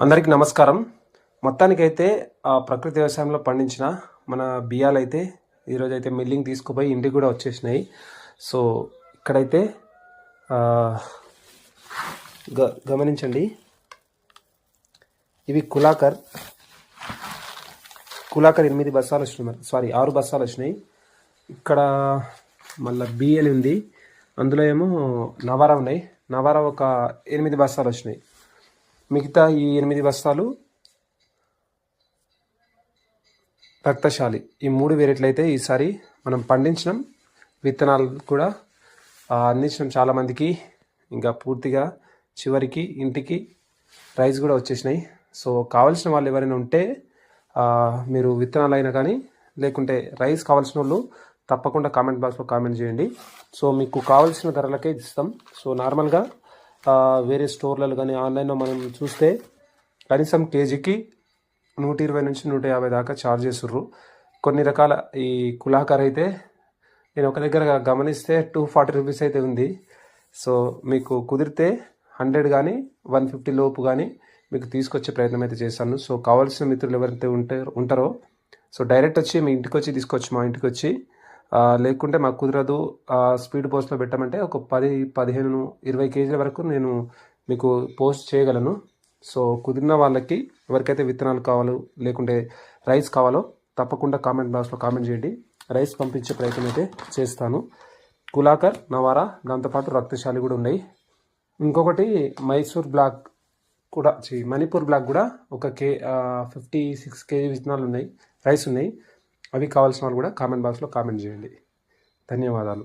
అందరికీ నమస్కారం. మొత్తానికైతే ప్రకృతి వ్యవసాయంలో పండించిన మన బియ్యాలైతే ఈరోజైతే మిల్లింగ్ తీసుకుపోయి ఇంటికి కూడా వచ్చేసినాయి. సో ఇక్కడైతే గమనించండి, ఇవి కులాకర్ 8 బస్తాలు వచ్చినాయి, 6 బస్తాలు వచ్చినాయి. ఇక్కడ మళ్ళీ బియ్యలు ఉంది, అందులో ఏమో నవారా ఉన్నాయి. నవారా ఒక 8 బస్తాలు వచ్చినాయి. మిగతా ఈ 8 బస్తాలు రక్తశాలి. ఈ 3 వేరేట్లు అయితే ఈసారి మనం పండించడం, విత్తనాలు కూడా అందించడం చాలామందికి. ఇంకా పూర్తిగా చివరికి ఇంటికి రైస్ కూడా వచ్చేసినాయి. సో కావాల్సిన వాళ్ళు ఎవరైనా ఉంటే మీరు విత్తనాలు అయినా కానీ లేకుంటే రైస్ కావాల్సిన వాళ్ళు తప్పకుండా కామెంట్ బాక్స్లో కామెంట్ చేయండి. సో మీకు కావాల్సిన ధరలకే ఇస్తాం. సో నార్మల్గా వేరే స్టోర్లలో కానీ ఆన్లైన్లో మనం చూస్తే కనీసం కేజీకి 120 నుంచి 150 దాకా ఛార్జ్ చేస్తుర్రు. కొన్ని రకాల ఈ కులాకర్ అయితే నేను ఒక దగ్గర గమనిస్తే 240 రూపీస్ అయితే ఉంది. సో మీకు కుదిరితే 100 కానీ 150 లోపు కానీ మీకు తీసుకొచ్చే ప్రయత్నం అయితే చేస్తాను. సో కావాల్సిన మిత్రులు ఎవరైతే ఉంటారో సో డైరెక్ట్ వచ్చి మీ ఇంటికి వచ్చి తీసుకొచ్చి మా ఇంటికి వచ్చి, లేకుంటే మాకు కుదరదు స్పీడ్ పోస్ట్లో పెట్టమంటే ఒక 10, 15, 20 కేజీల వరకు నేను మీకు పోస్ట్ చేయగలను. సో కుదిరిన వాళ్ళకి ఎవరికైతే విత్తనాలు కావాలో లేకుంటే రైస్ కావాలో తప్పకుండా కామెంట్ బాక్స్లో కామెంట్ చేయండి. రైస్ పంపించే ప్రయత్నం అయితే చేస్తాను. కులాకర్, నవారా, దాంతోపాటు రక్తశాలి కూడా ఉన్నాయి. ఇంకొకటి మైసూర్ బ్లాక్ కూడా, మణిపూర్ బ్లాక్ కూడా ఒక 56 కేజీ విత్తనాలు ఉన్నాయి, రైస్ ఉన్నాయి. అవి కావాల్సిన వాళ్ళు కూడా కామెంట్ బాక్స్లో కామెంట్ చేయండి. ధన్యవాదాలు.